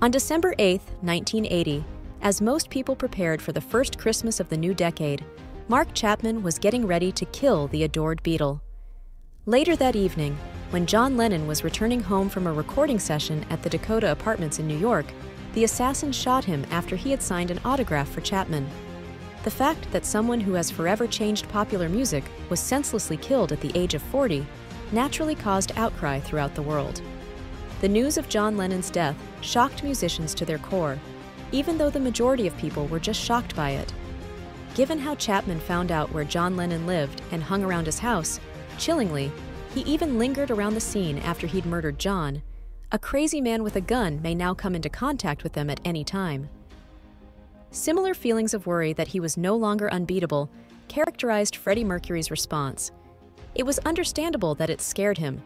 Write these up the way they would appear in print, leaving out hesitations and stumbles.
On December 8, 1980, as most people prepared for the first Christmas of the new decade, Mark Chapman was getting ready to kill the adored Beatle. Later that evening, when John Lennon was returning home from a recording session at the Dakota apartments in New York, the assassin shot him after he had signed an autograph for Chapman. The fact that someone who has forever changed popular music was senselessly killed at the age of 40 naturally caused outcry throughout the world. The news of John Lennon's death shocked musicians to their core, even though the majority of people were just shocked by it. Given how Chapman found out where John Lennon lived and hung around his house, chillingly, he even lingered around the scene after he'd murdered John. A crazy man with a gun may now come into contact with them at any time. Similar feelings of worry that he was no longer unbeatable characterized Freddie Mercury's response. It was understandable that it scared him.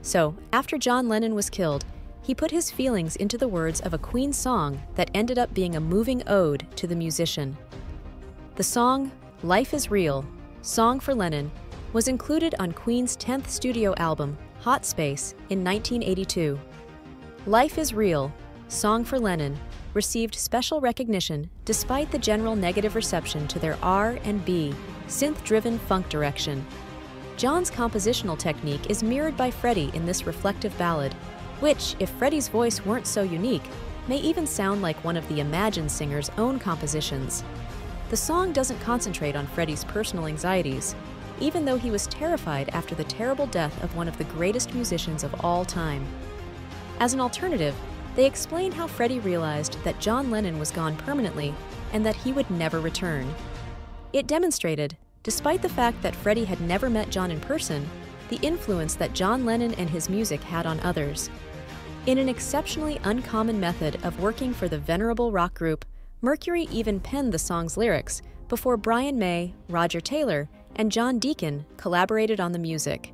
So, after John Lennon was killed, he put his feelings into the words of a Queen song that ended up being a moving ode to the musician. The song, Life is Real, Song for Lennon, was included on Queen's 10th studio album, Hot Space, in 1982. Life is Real, Song for Lennon, received special recognition despite the general negative reception to their R&B, synth-driven funk direction. John's compositional technique is mirrored by Freddie in this reflective ballad, which, if Freddie's voice weren't so unique, may even sound like one of the Imagine singer's own compositions. The song doesn't concentrate on Freddie's personal anxieties, even though he was terrified after the terrible death of one of the greatest musicians of all time. As an alternative, they explain how Freddie realized that John Lennon was gone permanently and that he would never return. It demonstrated, despite the fact that Freddie had never met John in person, the influence that John Lennon and his music had on others. In an exceptionally uncommon method of working for the venerable rock group, Mercury even penned the song's lyrics before Brian May, Roger Taylor, and John Deacon collaborated on the music.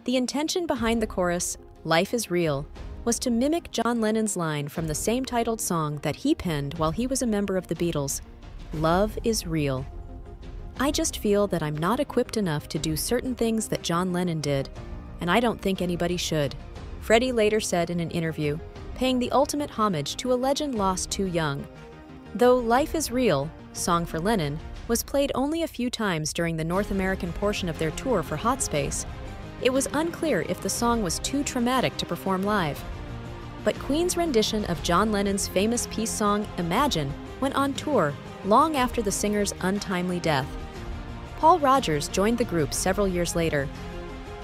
The intention behind the chorus, Life is Real, was to mimic John Lennon's line from the same titled song that he penned while he was a member of the Beatles, Love is Real. I just feel that I'm not equipped enough to do certain things that John Lennon did, and I don't think anybody should, Freddie later said in an interview, paying the ultimate homage to a legend lost too young. Though Life is Real, Song for Lennon, was played only a few times during the North American portion of their tour for Hot Space, it was unclear if the song was too traumatic to perform live. But Queen's rendition of John Lennon's famous peace song, Imagine, went on tour long after the singer's untimely death. Paul Rodgers joined the group several years later.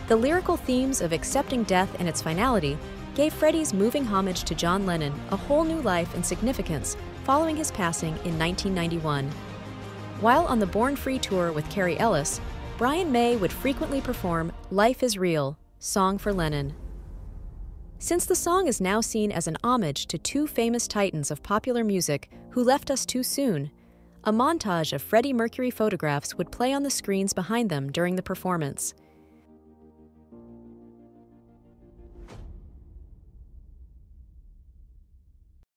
The lyrical themes of accepting death and its finality gave Freddie's moving homage to John Lennon a whole new life and significance following his passing in 1991. While on the Born Free tour with Carrie Ellis, Brian May would frequently perform Life is Real, Song for Lennon. Since the song is now seen as an homage to two famous titans of popular music who left us too soon, a montage of Freddie Mercury photographs would play on the screens behind them during the performance.